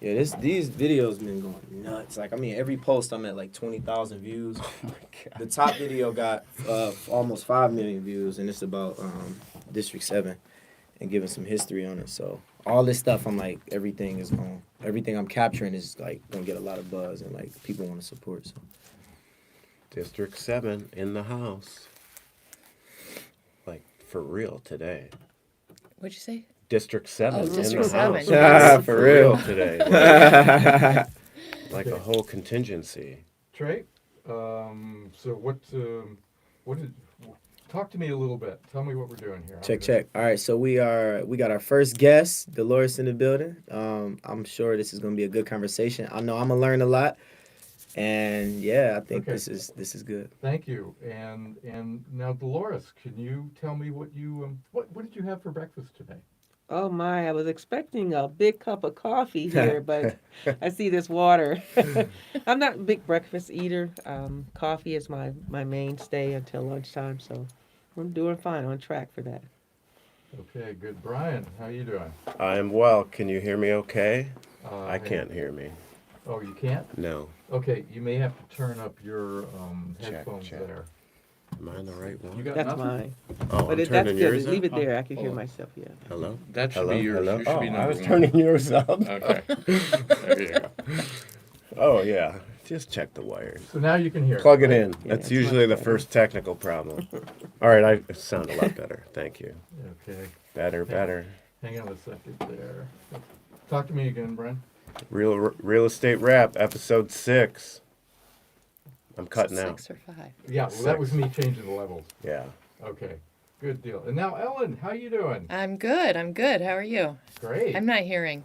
Yeah, these videos been going nuts. Like, I mean, every post I'm at like 20,000 views. Oh my God. The top video got almost 5 million views, and it's about District 7 and giving some history on it. So all this stuff, I'm like, everything I'm capturing is like gonna get a lot of buzz and like people want to support. So District 7 in the house. Like, for real today. What'd you say? District 7 Oh, in District the 7. house. Ah, for real. today. Like a whole contingency. Trey, so talk to me a little bit. Tell me what we're doing here. check. All right, so we got our first guest, Dolores, in the building. I'm sure this is gonna be a good conversation. I know I'm gonna learn a lot, and yeah, I think Okay. this is good. Thank you. And now, Dolores, can you tell me what did you have for breakfast today? Oh my, I was expecting a big cup of coffee here, but I see this water. I'm not a big breakfast eater. Coffee is my mainstay until lunchtime, so I'm doing fine, on track for that. Okay, good. Brian, how you doing? I am well. Can you hear me okay? I Hey. can't hear me. Oh, you can't? No. Okay, you may have to turn up your Check, headphones check. there. Am I in the right one? You got That's nothing? mine. Oh, But I'm that's turning good. yours Leave up? it there. I can hear Oh. myself, yeah. Hello? That should Hello? be yours. Hello? You should be I number was one. turning yours up. Okay. There you go. Oh, yeah. Just check the wires. So now you can hear. Plug it in. Yeah, That's it's usually much the better. first technical problem. All right, I sound a lot better. Thank you. Okay, Better. hang on a second there. Talk to me again, Brian. Real estate rap, episode 6. I'm cutting out. 6 or 5. Yeah, well, that was me changing the levels. Yeah. Okay, good deal. And now, Ellen, how you doing? I'm good. How are you? Great. I'm not hearing.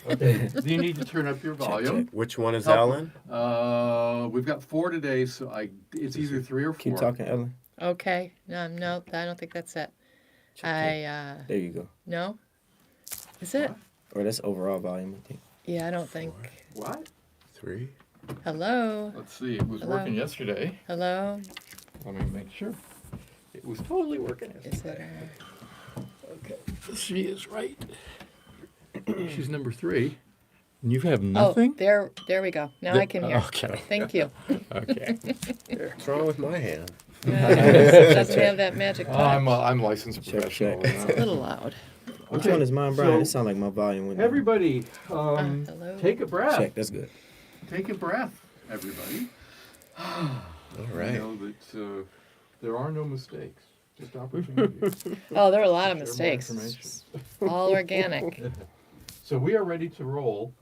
Okay. Do you need to turn up your volume? Which one is Help. Ellen? We've got 4 today, so it's either 3 or 4. Keep talking, Ellen. Okay. No, I don't think that's it. There you go. No? Is it? Or that's overall volume, I think. Yeah, I don't think. What? 3? Hello? Let's see. It was Hello? working yesterday. Hello? Let me make sure. It was totally working. Is it? Okay. She is right. She's number 3. And you have Oh, nothing? there we go. Now I can hear. Okay. Thank you. Okay. What's wrong with my hand? Doesn't have that magic touch. I'm licensed Check, professional. check. It's a little loud. Which Okay, one is mine, Brian? so It sounds like my volume went down. Everybody, hello. take a breath. Check, that's good. Take a breath, everybody. All right. You know that there are no mistakes, just opportunities. Oh, there are a lot of Share more mistakes. information. All organic. So we are ready to roll.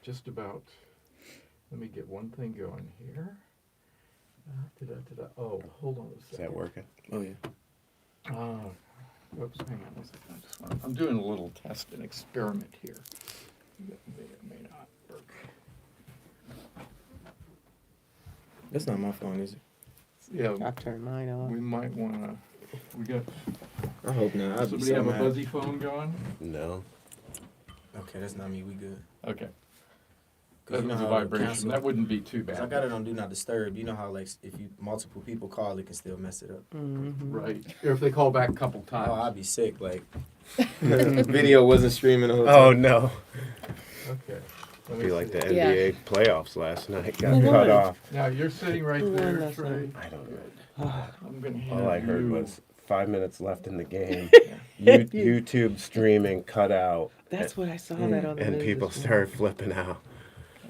Just about. Let me get one thing going here. Oh, hold on a Is second. that working? Oh, yeah. Whoops, hang on a second. I'm doing a little test and experiment here. That may or may not work. That's not my phone, is it? Yeah, I turned mine off. we might want to. We got. I hope not. I'd be Somebody so have a mad. buzzy phone going? No. Okay, that's not me. We good. Okay. 'Cause That you know was a how it vibration. cancel- That wouldn't be too 'cause bad. I got it on Do Not Disturb. You know how, like, if you multiple people call, it can still mess it up. Mm-hmm. Right. Or if they call back a couple Oh, times. I'd be sick. Like, video wasn't streaming the whole Oh, time. no. Okay. Let me Be like see. the Yeah. NBA playoffs last night. Got Who cut won? off. Now you're sitting right Who won there, last Trey. night? I don't know. I'm gonna hand All I heard you- was 5 minutes left in the game. YouTube streaming cut out. That's what I saw that on the And news people this morning. started flipping out.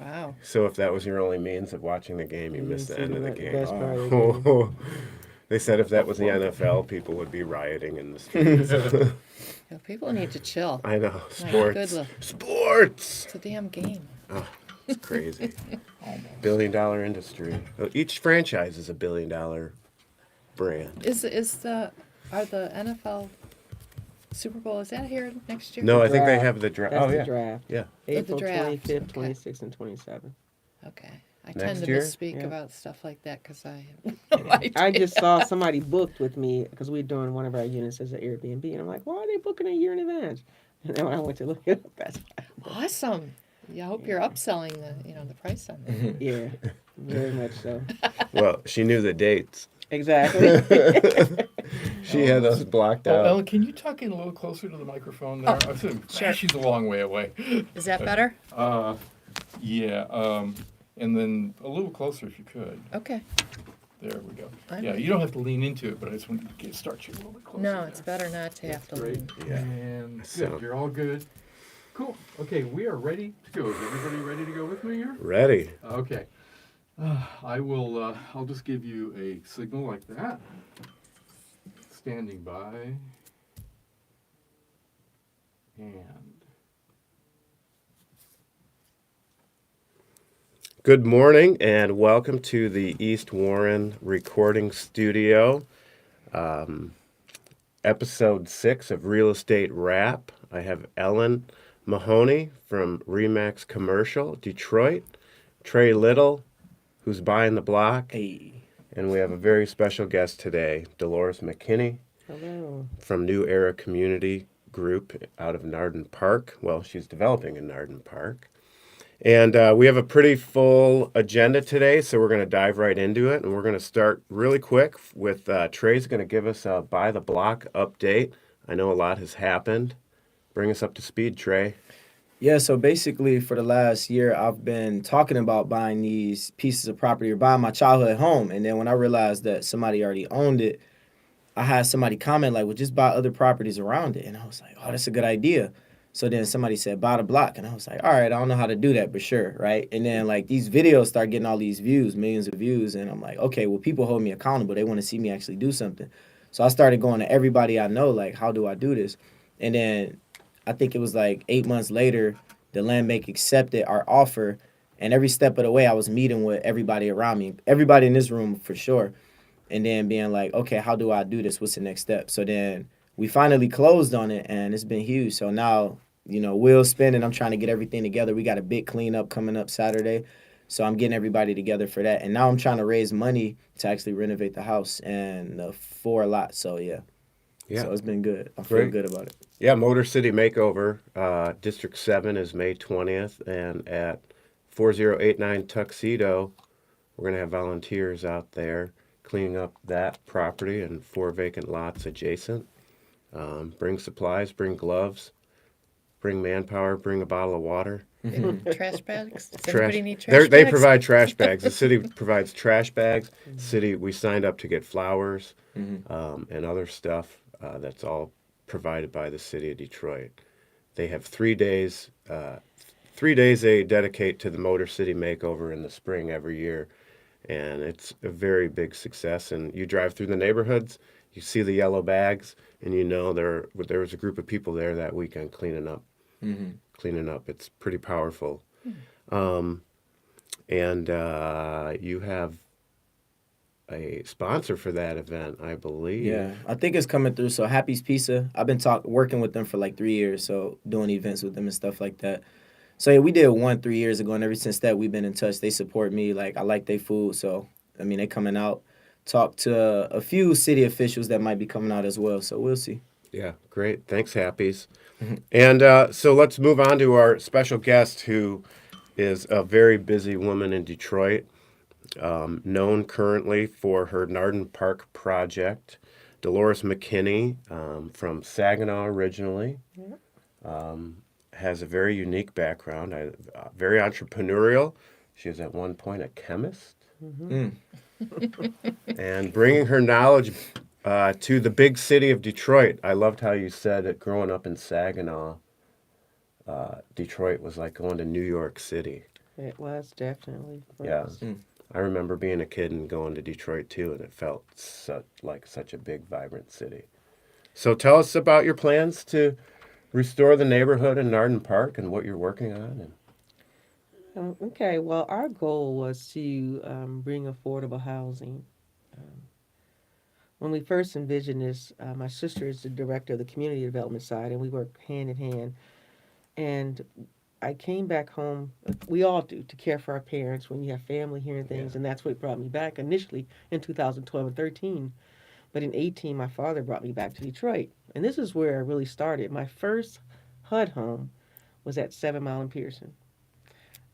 Wow. So if that was your only means of watching the game, you You missed the didn't end see of the the game. best part of the game. They said if that was the NFL, people would be rioting in the streets. Yeah, people need to chill. I know. My Sports. goodness. Sports! It's a damn game. Oh, it's crazy. $1 billion industry. Each franchise is $1 billion brand. Are the NFL Super Bowl, is that here next year? No, I think they Draft. have the draft. That's Oh, the yeah. draft. Yeah. April draft, 25th, okay. 26th, and 27th. Okay. I Next tend to year? misspeak Yeah. about stuff like that because I have no idea. I just saw somebody booked with me because we're doing one of our units as an Airbnb, and I'm like, why are they booking a year in advance? And then when I went to look it up, that's Awesome. Yeah, I hope you're upselling the price on that. yeah, very much so. Well, she knew the dates. Exactly. She had those blocked Oh, out. Ellen, can you tuck in a little closer to the microphone there? Oh, I said, sure. she's a long way away. Is that better? Yeah, and then a little closer if you could. Okay. There we go. I'm Yeah, ready. you don't have to lean into it, but I just want to start you a little bit closer. No, there. it's better not to have to Great. lean. Yeah. And So- good, you're all good. Cool. Okay, we are ready to go. Is everybody ready to go with me here? Ready. Okay. I will, I'll just give you a signal like that. Standing by. And Good morning and welcome to the East Warren Recording Studio. Episode 6 of Real Estate Rap. I have Ellen Mahoney from Remax Commercial, Detroit, Trey Little, who's buying the block, Hey. and we have a very special guest today, Dolores McKinney Hello. from New Era Community Group out of Narden Park. Well, she's developing in Narden Park. And we have a pretty full agenda today, so we're going to dive right into it. And we're going to start really quick with Trey's going to give us a Buy the Block update. I know a lot has happened. Bring us up to speed, Trey. Yeah, so basically for the last year, I've been talking about buying these pieces of property or buying my childhood home. And then when I realized that somebody already owned it, I had somebody comment like, well, just buy other properties around it. And I was like, oh, that's a good idea. So then somebody said, buy the block. And I was like, all right, I don't know how to do that, but sure, right? And then like these videos start getting all these views, millions of views. And I'm like, okay, well, people hold me accountable. They want to see me actually do something. So I started going to everybody I know, like, how do I do this? And then I think it was like 8 months later, the land bank accepted our offer. And every step of the way, I was meeting with everybody around me, everybody in this room for sure. And then being like, okay, how do I do this? What's the next step? So then we finally closed on it, and it's been huge. So now, wheels spinning. I'm trying to get everything together. We got a big cleanup coming up Saturday. So I'm getting everybody together for that. And now I'm trying to raise money to actually renovate the house and the 4 lots. So, yeah. So it's been good. I feel Great. good about it. Yeah, Motor City Makeover, District 7 is May 20th, and at 4089 Tuxedo, we're going to have volunteers out there cleaning up that property and 4 vacant lots adjacent. Bring supplies, bring gloves, bring manpower, bring a bottle of water. Trash bags? Does anybody need trash bags? They provide trash bags. The city provides trash bags. City, we signed up to get flowers and other stuff. That's all provided by the city of Detroit. They have 3 days. 3 days they dedicate to the Motor City Makeover in the spring every year, and it's a very big success. And you drive through the neighborhoods, you see the yellow bags, and you know there was a group of people there that weekend cleaning up. Cleaning up. It's pretty powerful. And you have a sponsor for that event, I believe. Yeah, I think it's coming through. So Happy's Pizza, I've been working with them for like 3 years, so doing events with them and stuff like that. So yeah, we did one 3 years ago, and ever since that, we've been in touch. They support me. Like, I like their food, so I mean, they coming out. Talk to a few city officials that might be coming out as well. So we'll see. Yeah, great. Thanks, Happies. And so let's move on to our special guest, who is a very busy woman in Detroit, known currently for her Narden Park project. Dolores McKinney, from Saginaw originally, has a very unique background, very entrepreneurial. She was at one point a chemist. And bringing her knowledge to the big city of Detroit. I loved how you said that growing up in Saginaw, Detroit was like going to New York City. It was definitely. Yeah. I remember being a kid and going to Detroit too, and it felt like such a big, vibrant city. So tell us about your plans to restore the neighborhood in Narden Park and what you're working on. Okay, well, our goal was to bring affordable housing. When we first envisioned this, my sister is the director of the community development side, and we work hand in hand. And I came back home, we all do, to care for our parents when you have family here and things, and that's what brought me back initially in 2012 and 13. But in 18, my father brought me back to Detroit. And this is where I really started. My first HUD home was at 7 Mile and Pearson.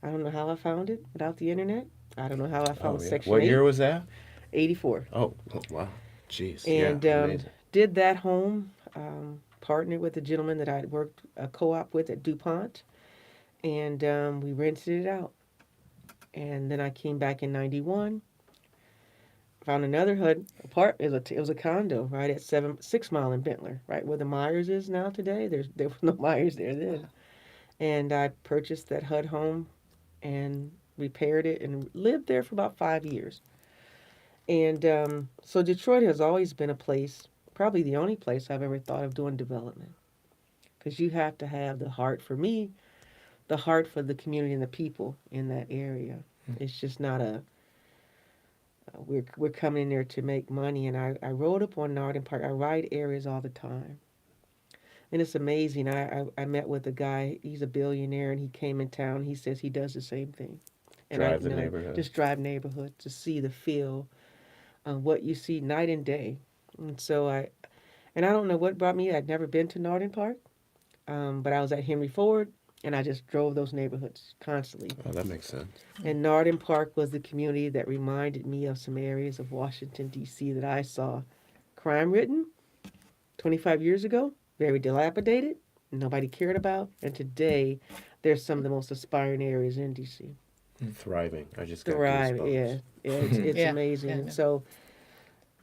I don't know how I found it without the internet. I don't know how I found Section 8. What year was that? '84. Oh, wow. Jeez. And yeah, amazing. did that home, partnered with a gentleman that I'd worked a co-op with at DuPont, and we rented it out. And then I came back in '91, found another HUD apart. It was a condo right at 6 Mile in Bentler, right where the Myers is now today. There was no Myers there then. And I purchased that HUD home and repaired it and lived there for about 5 years. And so Detroit has always been a place, probably the only place I've ever thought of doing development. Because you have to have the heart for me, the heart for the community and the people in that area. It's just not we're coming in there to make money. And I rode up on Northern Park. I ride areas all the time. And it's amazing. I met with a guy, he's a billionaire, and he came in town. He says he does the same thing. And Drive the neighborhood. Just drive neighborhood to see the feel, what you see night and day. And so I don't know what brought me. I'd never been to Northern Park, but I was at Henry Ford, and I just drove those neighborhoods constantly. Oh, that makes sense. And Northern Park was the community that reminded me of some areas of Washington, D.C. that I saw crime-ridden 25 years ago, very dilapidated, nobody cared about. And today, they're some of the most aspiring areas in D.C. Thriving. I just got Thriving, goosebumps. it's Yeah, amazing. yeah, I And know. so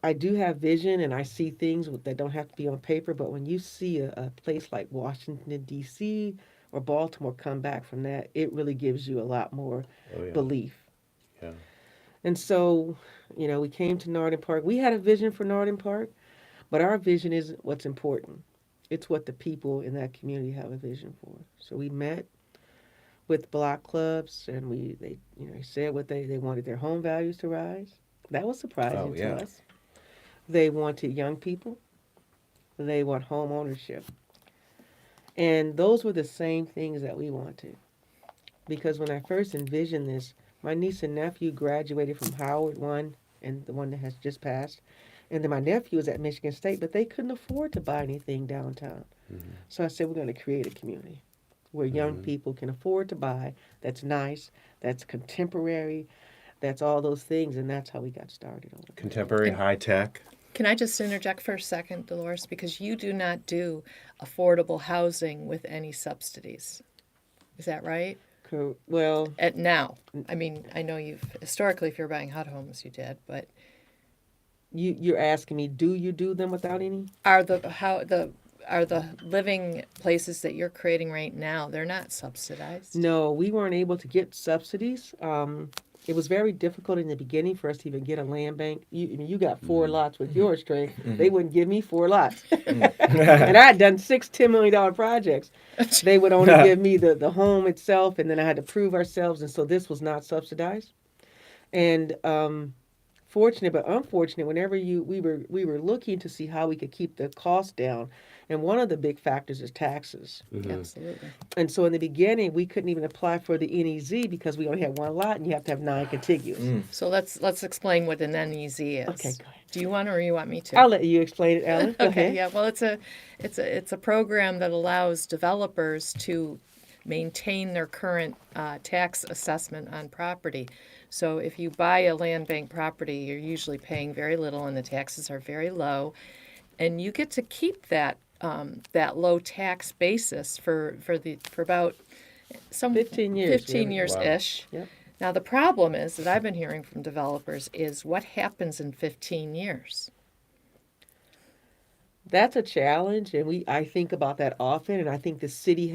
I do have vision, and I see things that don't have to be on paper, but when you see a place like Washington, D.C., or Baltimore come back from that, it really gives you a lot more Oh, yeah. belief. Yeah. And so, we came to Northern Park. We had a vision for Northern Park, but our vision isn't what's important. It's what the people in that community have a vision for. So we met with block clubs, and they said what they wanted their home values to rise. That was surprising Oh, yeah. to us. They wanted young people. They want home ownership. And those were the same things that we wanted. Because when I first envisioned this, my niece and nephew graduated from Howard one, and the one that has just passed. And then my nephew was at Michigan State, but they couldn't afford to buy anything downtown. Mm-hmm. So I said, we're going to create a community where young Mhm. people can afford to buy, that's nice, that's contemporary, that's all those things. And that's how we got started on it. Contemporary, high tech. Can I just interject for a second, Dolores? Because you do not do affordable housing with any subsidies. Is that right? Well, At now. I mean, I know historically, if you're buying HUD homes, you did, but you're asking me, do you do them without any? are the living places that you're creating right now, they're not subsidized? No, we weren't able to get subsidies. It was very difficult in the beginning for us to even get a land bank. You got 4 lots with yours, Trey. They wouldn't give me 4 lots. And I had done 6 $10 million projects. They would only give me the home itself, and then I had to prove ourselves, and so this was not subsidized. And fortunate but unfortunate, whenever we were looking to see how we could keep the cost down, and one of the big factors is taxes. Mm-hmm. Absolutely. And so in the beginning, we couldn't even apply for the NEZ because we only had 1 lot, and you have to have 9 contiguous. So let's explain what an NEZ is. Okay, go ahead. Do you want or you want me to? I'll let you explain it, Ellen. Go Okay, ahead. yeah. Well, it's a program that allows developers to maintain their current tax assessment on property. So if you buy a land bank property, you're usually paying very little, and the taxes are very low, and you get to keep that low tax basis for about 15 years. 15 years Wow. ish. Yep. Now the problem is that I've been hearing from developers is what happens in 15 years. That's a challenge, and I think about that often, and I think the city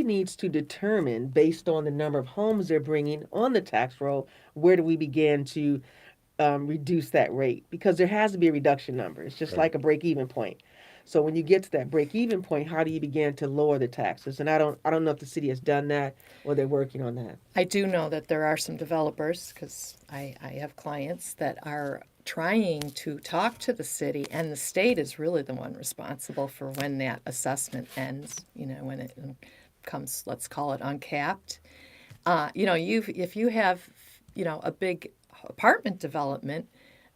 needs to determine, based on the number of homes they're bringing on the tax roll, where do we begin to reduce that rate? Because there has to be a reduction number. It's just like a break-even point. So when you get to that break-even point, how do you begin to lower the taxes? And I don't know if the city has done that or they're working on that. I do know that there are some developers, because I have clients that are trying to talk to the city, and the state is really the one responsible for when that assessment ends, when it comes, let's call it uncapped. If you have, a big apartment development,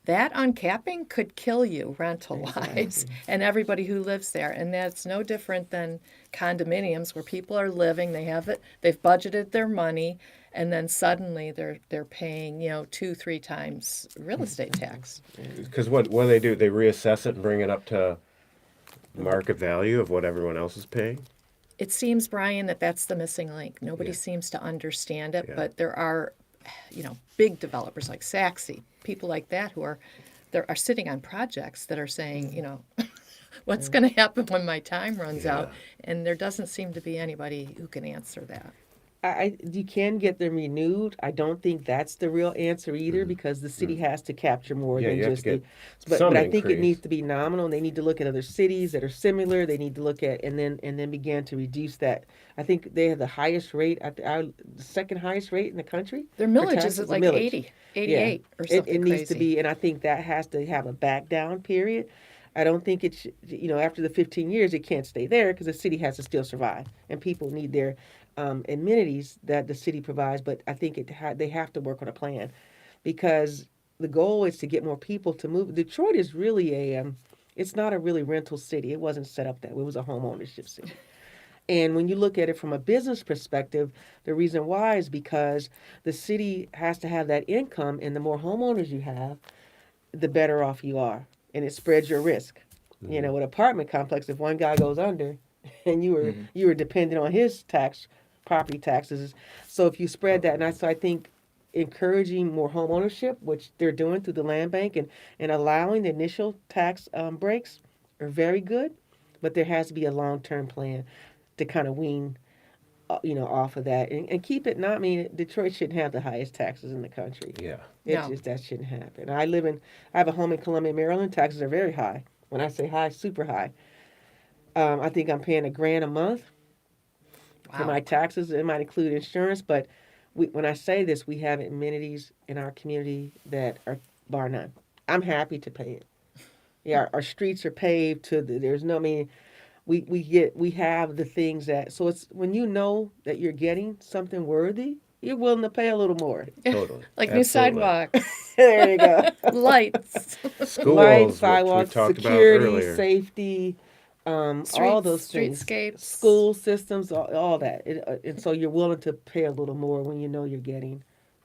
that uncapping could kill you rental-wise and everybody who lives there. And that's no different than condominiums where people are living, they've budgeted their money, and then suddenly they're paying, 2-3 times real estate tax. Because what do? They reassess it and bring it up to market value of what everyone else is paying. It seems, Brian, that that's the missing link. Nobody Yeah. seems to understand it, Yeah. but there are, big developers like Saxy, people like that who are sitting on projects that are saying, what's going to happen when my time runs out? And there doesn't seem to be anybody who can answer that. You can get them renewed. I don't think that's the real answer either, because the city has to capture more Yeah, than you have just to get But some I think it increase. needs to be nominal. They need to look at other cities that are similar. They need to look at and then begin to reduce that. I think they have the highest rate, the second highest rate in the country. Their for millage taxes, is the like millage. 80, 88 or something It needs crazy. to be, and I think that has to have a back down period. I don't think it should, after the 15 years, it can't stay there because the city has to still survive, and people need their amenities that the city provides. But I think they have to work on a plan, because the goal is to get more people to move. Detroit is really it's not a really rental city. It wasn't set up that way. It was a home ownership city. And when you look at it from a business perspective, the reason why is because the city has to have that income, and the more homeowners you have, the better off you are, and it spreads your risk. With apartment complex, if one guy goes under, and you were dependent on his property taxes, so if you spread that, so I think encouraging more home ownership, which they're doing through the land bank, and allowing the initial tax breaks are very good, but there has to be a long-term plan to kind of wean off of that and keep it. Not, I mean, Detroit shouldn't have the highest taxes in the country. Yeah. That shouldn't happen. I have a home in Columbia, Maryland. Taxes are very high. When I say high, super high. I think I'm paying $1,000 a month for my taxes. It might include insurance, but when I say this, we have amenities in our community that are bar none. I'm happy to pay it. Yeah, our streets are paved there's no, I mean, we have the things that, so it's when you know that you're getting something worthy, you're willing to pay a little more. Totally. Like new Absolutely. sidewalks, There you go. lights, Schools, Light, which we sidewalks, talked security, about earlier. safety, all those things. streetscapes. School systems, all that. And so you're willing to pay a little more when you know you're getting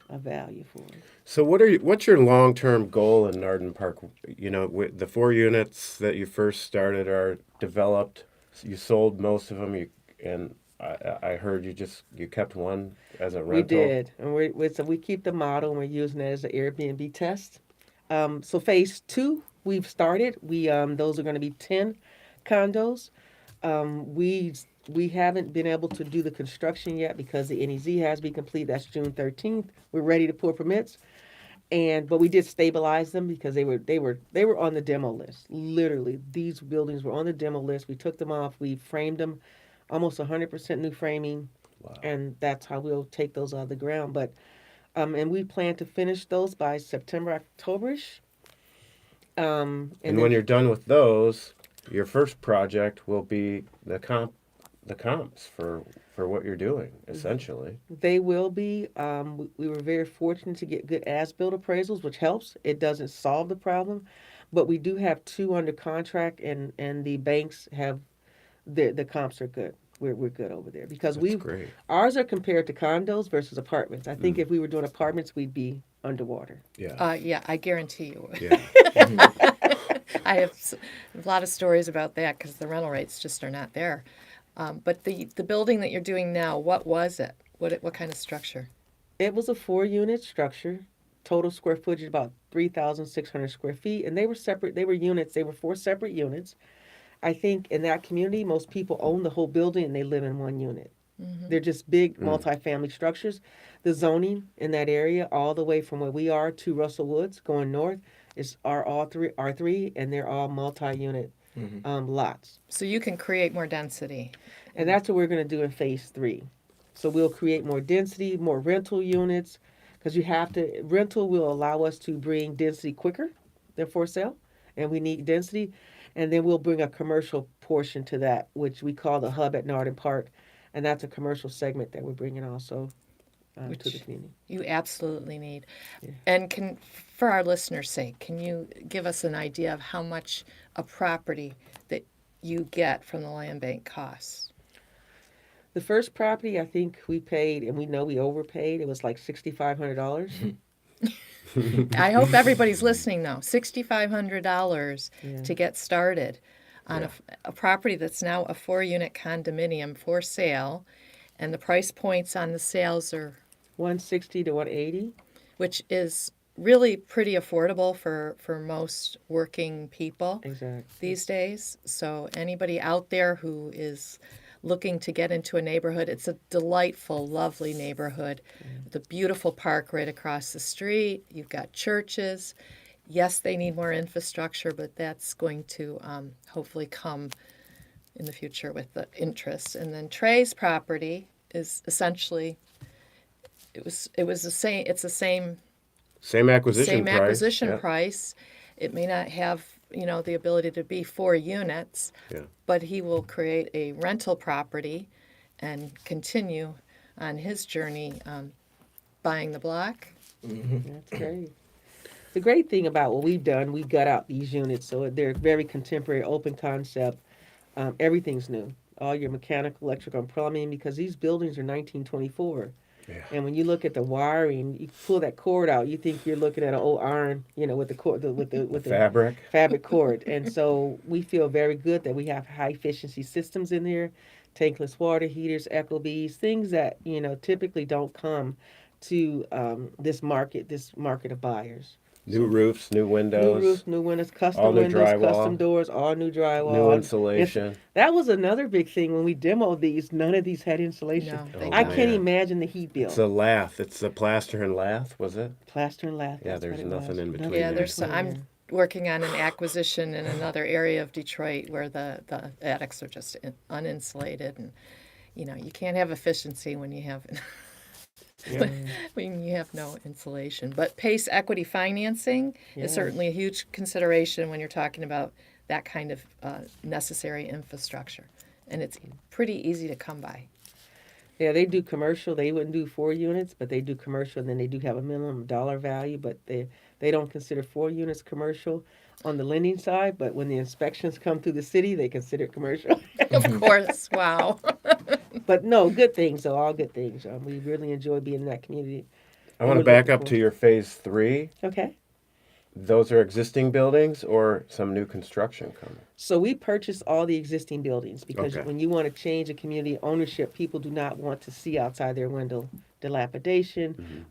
a value for it. So what's your long-term goal in Narden Park? With the 4 units that you first started are developed. You sold most of them. And I heard you kept one as a rental. We did, and so we keep the model, and we're using it as an Airbnb test. So phase 2, we've started. Those are going to be 10 condos. We haven't been able to do the construction yet because the NEZ has to be complete. That's June 13th. We're ready to pull permits, but we did stabilize them because they were on the demo list. Literally, these buildings were on the demo list. We took them off. We framed them, almost 100% new framing, and that's how we'll take those out of the ground. But and we plan to finish those by September, Octoberish. And when you're done with those, your first project will be the comps for what you're doing, essentially. They will be. We were very fortunate to get good as-built appraisals, which helps. It doesn't solve the problem, but we do have 2 under contract, and the banks have the comps are good. We're good over there because That's great. ours are compared to condos versus apartments. I think if we were doing apartments, we'd be underwater. Yeah. Yeah, I guarantee you. Yeah. I have a lot of stories about that because the rental rates just are not there. But the building that you're doing now, what was it? What kind of structure? It was a 4-unit structure. Total square footage about 3,600 square feet, and they were separate. They were units. They were 4 separate units. I think in that community, most people own the whole building and they live in 1 unit. They're just big multifamily structures. The zoning in that area, all the way from where we are to Russell Woods, going north, are all R3, and they're all multi-unit lots. So you can create more density. And that's what we're going to do in phase 3. So we'll create more density, more rental units, because rental will allow us to bring density quicker than for sale, and we need density. And then we'll bring a commercial portion to that, which we call the hub at Narden Park, and that's a commercial segment that we're bringing also to Which- the community. You absolutely need. Yeah. And for our listeners' sake, can you give us an idea of how much a property that you get from the land bank costs? The first property I think we paid, and we know we overpaid. It was like $6,500. I hope everybody's listening now. $6,500 Yeah. to get started on Yeah. a property that's now a 4-unit condominium for sale, and the price points on the sales are, 160 to 180. which is really pretty affordable for most working people Exactly. these days. So anybody out there who is looking to get into a neighborhood, it's a delightful, lovely neighborhood with a beautiful park right across the street. You've got churches. Yes, they need more infrastructure, but that's going to hopefully come in the future with the interest. And then Trey's property is essentially it was the same. It's the same Same acquisition same price. acquisition yeah. price. It may not have, the ability to be 4 units, Yeah. but he will create a rental property and continue on his journey buying the block. That's great. The great thing about what we've done, we gut out these units, so they're very contemporary, open concept. Everything's new. All your mechanical, electrical, and plumbing, because these buildings are 1924. Yeah. And when you look at the wiring, you pull that cord out, you think you're looking at an old iron, with the cord, with the Fabric. fabric cord. And so we feel very good that we have high efficiency systems in there, tankless water heaters, Ecobees, things that typically don't come to this market of buyers. New roofs, new windows, New roofs, new windows, custom all new windows, drywall, custom doors, all new drywall. new Yes, insulation. that was another big thing when we demoed these. None of these had insulation. No, Oh, they I don't. can't man. imagine the heat bill. It's a lath. It's a plaster and lath, was it? Plaster and lath. Yeah, that's there's what it nothing was. in between Yeah, there. there's. I'm working on an acquisition in another area of Detroit where the attics are just uninsulated, and you can't have efficiency when you have Yeah. when you have no insulation. But PACE equity financing Yeah. is certainly a huge consideration when you're talking about that kind of necessary infrastructure, and it's pretty easy to come by. Yeah, they do commercial. They wouldn't do 4 units, but they do commercial, and then they do have a minimum dollar value, but they don't consider 4 units commercial on the lending side, but when the inspections come through the city, they consider it commercial. Of course, wow. But no, good things, though, all good things. We really enjoy being in that community. I want to We're back looking up for- to your phase 3. Okay. Those are existing buildings or some new construction coming? So we purchased all the existing buildings because Okay. when you want to change a community ownership, people do not want to see outside their window dilapidation,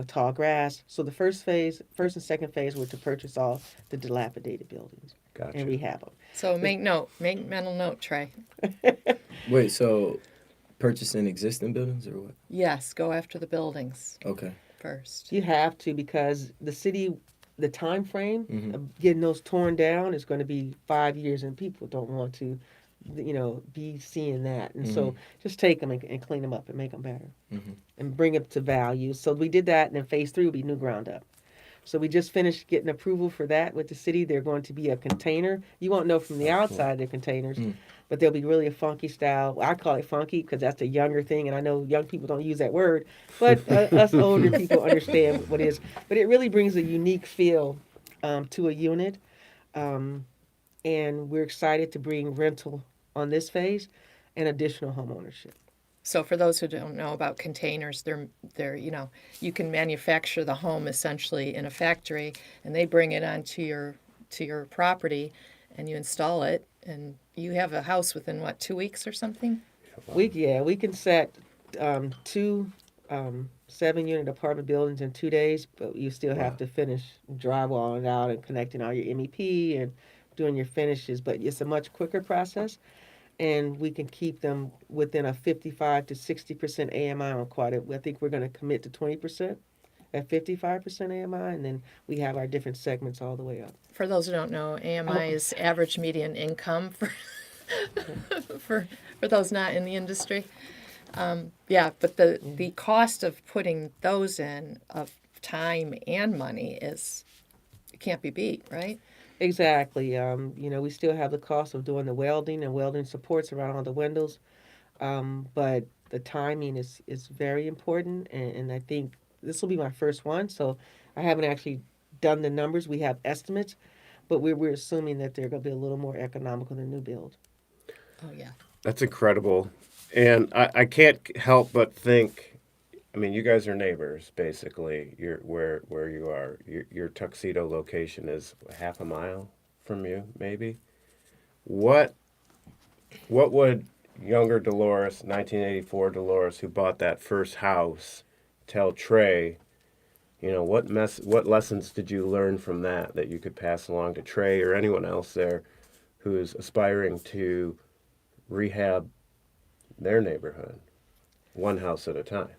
tall grass. So the first and second phase were to purchase all the dilapidated buildings Gotcha. and rehab them. So make mental note, Trey. Wait, so purchasing existing buildings or what? Yes, go after the buildings Okay. first. You have to, because the city, the time frame Mhm. of getting those torn down is going to be 5 years, and people don't want to, be seeing that. And so just take them and clean them up and make them better Mhm. and bring it to value. So we did that, and then phase 3 will be new ground up. So we just finished getting approval for that with the city. They're going to be a container. You won't know from the outside they're containers, but they'll be really a funky style. I call it funky because that's the younger thing, and I know young people don't use that word, but us older people understand what it is. But it really brings a unique feel to a unit, and we're excited to bring rental on this phase and additional home ownership. So for those who don't know about containers, they're you can manufacture the home essentially in a factory, and they bring it onto your property, and you install it, and you have a house within 2 weeks or something. We can set 2 7-unit apartment buildings in 2 days, but you still have to finish drywalling out and connecting all your MEP and doing your finishes. But it's a much quicker process, and we can keep them within a 55 to 60% AMI on quite a. I think we're going to commit to 20% at 55% AMI, and then we have our different segments all the way up. For those who don't know, AMI is average median income for for those not in the industry. But the cost of putting those in of time and money it can't be beat, right? Exactly. We still have the cost of doing the welding and welding supports around all the windows. But the timing is very important, and I think this will be my first one, so I haven't actually done the numbers. We have estimates, but we're assuming that they're going to be a little more economical than new build. Oh, yeah. That's incredible. And I can't help but think, I mean, you guys are neighbors, basically. You're where you are. Your Tuxedo location is half a mile from you, maybe. What would younger Dolores, 1984 Dolores, who bought that first house, tell Trey? You know, what lessons did you learn from that you could pass along to Trey or anyone else there who's aspiring to rehab their neighborhood, one house at a time?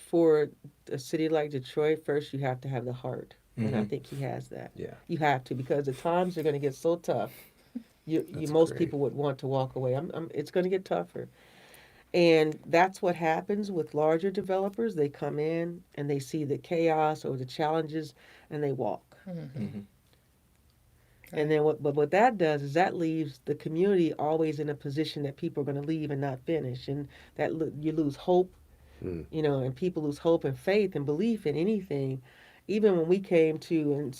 For a city like Detroit, first you have to have the heart, and I think he has that. Yeah. You have to, because the times are going to get so tough. Most great. people would want to walk away. It's going to get tougher, and that's what happens with larger developers. They come in and they see the chaos or the challenges, and they walk. And then what that does is that leaves the community always in a position that people are going to leave and not finish, and that you lose hope, you know, and people lose hope and faith and belief in anything. Even when we came to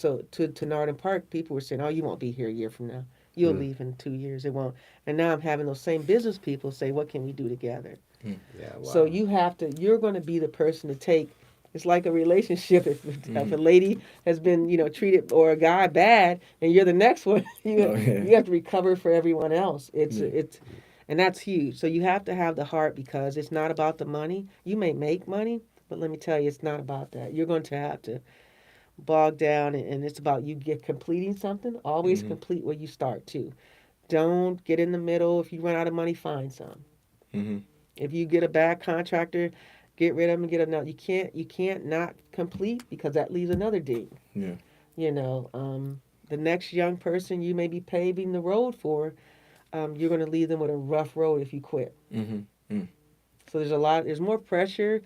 Northern Park, people were saying, "Oh, you won't be here a year from now. You'll leave in 2 years. It won't." And now I'm having those same business people say, "What can we do together?" Yeah. Wow. So you're going to be the person to take. It's like a relationship. If a lady has been, you know, treated, or a guy bad, and you're the next one, you have to recover for everyone else. And that's huge. So you have to have the heart, because it's not about the money. You may make money, but let me tell you, it's not about that. You're going to have to bog down, and it's about you completing something. Always complete where you start too. Don't get in the middle. If you run out of money, find some. If you get a bad contractor, get rid of them and get another. You can't not complete, because that leaves another ding. Yeah. You know, the next young person you may be paving the road for, you're going to leave them with a rough road if you quit. So there's more pressure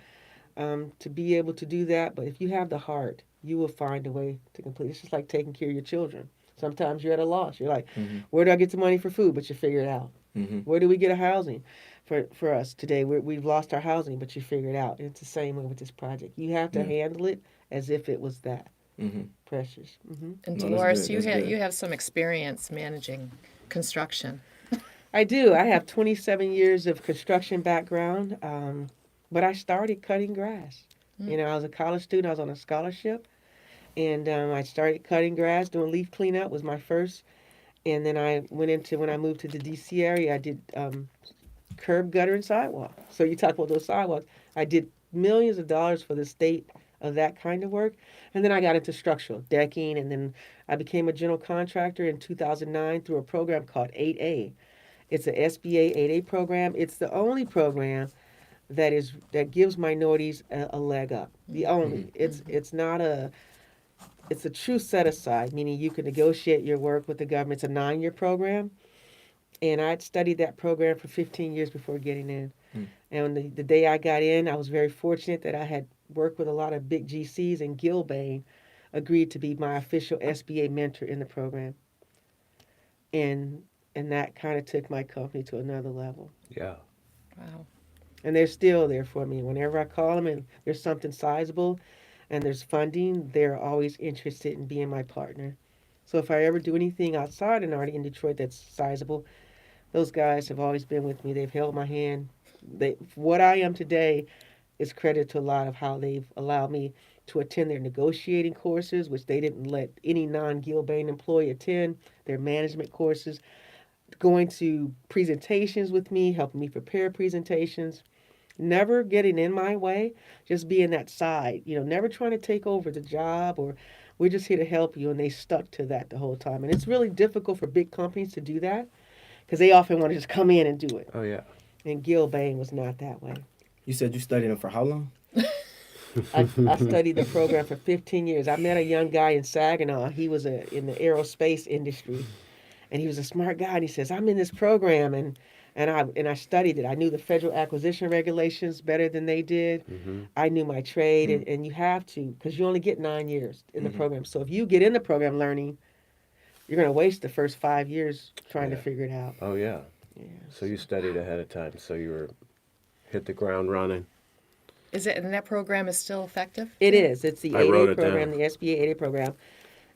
to be able to do that. But if you have the heart, you will find a way to complete. It's just like taking care of your children. Sometimes you're at a loss. You're like, where do I get the money for food? But you figure it out. Where do we get a housing? For us today, we've lost our housing, but you figure it out. It's the same way with this project. You have to handle it as if it was that precious. And No, Dolores, that's good. you have some experience managing construction. I do. I have 27 years of construction background, but I started cutting grass. You know, I was a college student. I was on a scholarship, and I started cutting grass, doing leaf cleanup was my first. And then I went into, when I moved to the D.C. area, I did curb, gutter, and sidewalk. So you talk about those sidewalks. I did millions of dollars for the state of that kind of work. And then I got into structural decking, and then I became a general contractor in 2009 through a program called 8A. It's a SBA 8A program. It's the only program that gives minorities a leg up. The only. It's not a. It's a true set aside, meaning you can negotiate your work with the government. It's a 9-year program. And I'd studied that program for 15 years before getting in. And the day I got in, I was very fortunate that I had worked with a lot of big GCs, and Gilbane agreed to be my official SBA mentor in the program. And that kind of took my company to another level. Yeah. Wow. And they're still there for me. Whenever I call them and there's something sizable and there's funding, they're always interested in being my partner. So if I ever do anything outside an art in Detroit that's sizable, those guys have always been with me. They've held my hand. What I am today is credit to a lot of how they've allowed me to attend their negotiating courses, which they didn't let any non-Gilbane employee attend, their management courses, going to presentations with me, helping me prepare presentations, never getting in my way, just being that side, you know, never trying to take over the job, or we're just here to help you. And they stuck to that the whole time. And it's really difficult for big companies to do that, because they often want to just come in and do it. Oh yeah. And Gilbane was not that way. You said you studied them for how long? I studied the program for 15 years. I met a young guy in Saginaw. He was in the aerospace industry, and he was a smart guy. And he says, "I'm in this program, and I studied it. I knew the federal acquisition regulations better than they did. I knew my trade, and you have to, because you only get 9 years in the program. So if you get in the program learning, you're going to waste the first 5 years trying to figure it out." Oh yeah. Yeah. So you studied ahead of time, so you were hit the ground running. Is it, and that program is still effective? It is. It's the I wrote 8A it program, down. the SBA 8A program.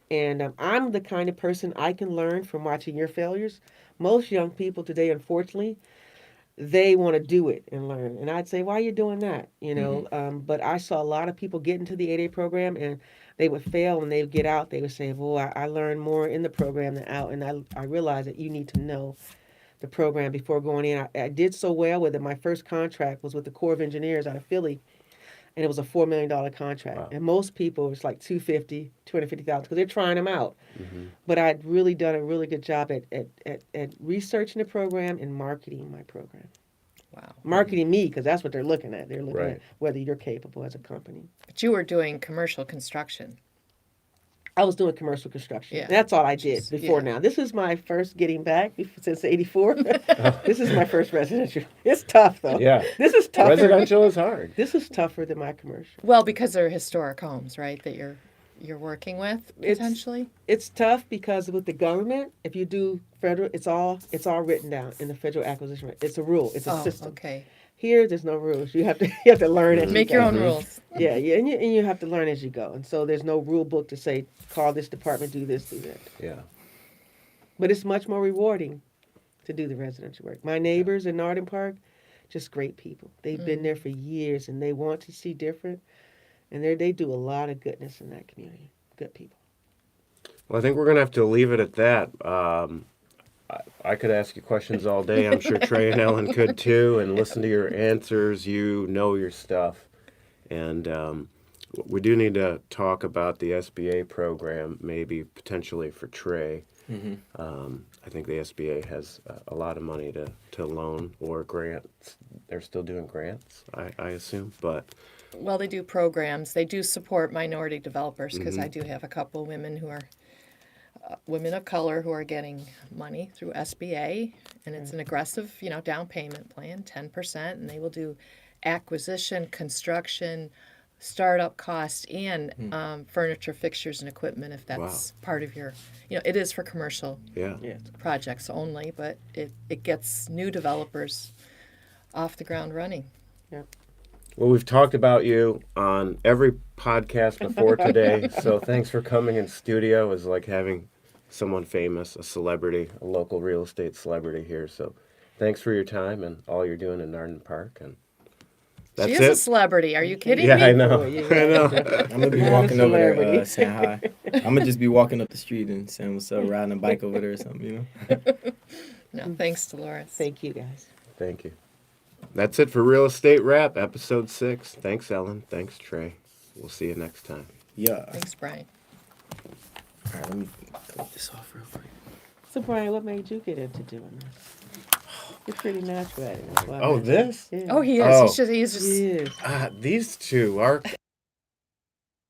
And I'm the kind of person I can learn from watching your failures. Most young people today, unfortunately, they want to do it and learn. And I'd say, why are you doing that? You know, but I saw a lot of people get into the 8A program and they would fail and they would get out. They would say, well, I learned more in the program than out. And I realized that you need to know the program before going in. I did so well with it. My first contract was with the Corps of Engineers out of Philly. And it was a $4 million contract. Wow. And most people, it's like 250,000 because they're trying them out. Mm-hmm. But I'd really done a really good job at researching the program and marketing my program. Wow. Marketing me, because that's what they're looking at. They're looking Right. at whether you're capable as a company. But you were doing commercial construction. I was doing commercial construction. Yeah. That's all I did Just- before yeah. now. This is my first getting back since '84. This is my first residential. It's tough, though. Yeah. This is tougher. Residential is hard. This is tougher than my commercial. Well, because they're historic homes, right, that you're working with, It's- potentially? It's tough because with the government, if you do federal, it's all written down in the federal acquisition rate. It's a rule. It's a Oh, system. okay. Here, there's no rules. You have to learn as Make you your go. own rules. Yeah, and you have to learn as you go. And so there's no rule book to say call this department, do this, do that. Yeah. But it's much more rewarding to do the residential work. My neighbors in Northern Park, just great people. They've been there for years and they want to see different. And they do a lot of goodness in that community. Good people. Well, I think we're going to have to leave it at that. I could ask you questions all day. I'm sure Trey and Ellen could too, and listen to your answers. You know your stuff. And we do need to talk about the SBA program, maybe potentially for Trey. I think the SBA has a lot of money to loan or grants. They're still doing grants, I assume, but Well, they do programs. They do support minority developers because I do have a couple women who are women of color who are getting money through SBA, and it's an aggressive, down payment plan, 10%, and they will do acquisition, construction, startup costs, and furniture, fixtures, and equipment if that's part of your, it is for commercial yeah. Yeah. projects only, but it gets new developers off the ground running. Well, we've talked about you on every podcast before today, so thanks for coming in studio. It's like having someone famous, a celebrity, a local real estate celebrity here. So thanks for your time and all you're doing in Narden Park. And that's She is it. a celebrity. Are you kidding Yeah, me? I know. Yeah. I know. I'm gonna be Not a walking over there celebrity. saying hi. I'm gonna just be walking up the street and saying what's up, riding a bike over there or something, No, thanks, Dolores. Thank you, guys. Thank you. That's it for Real Estate Wrap, episode 6. Thanks, Ellen. Thanks, Trey. We'll see you next time. Yeah. Thanks, Brian. All right, let me clip this off real quick. So, Brian, what made you get into doing this? You're pretty natural at it. That's why I Oh, mentioned it. this? Yeah. Oh, he is. Oh. He's just Yes. These two are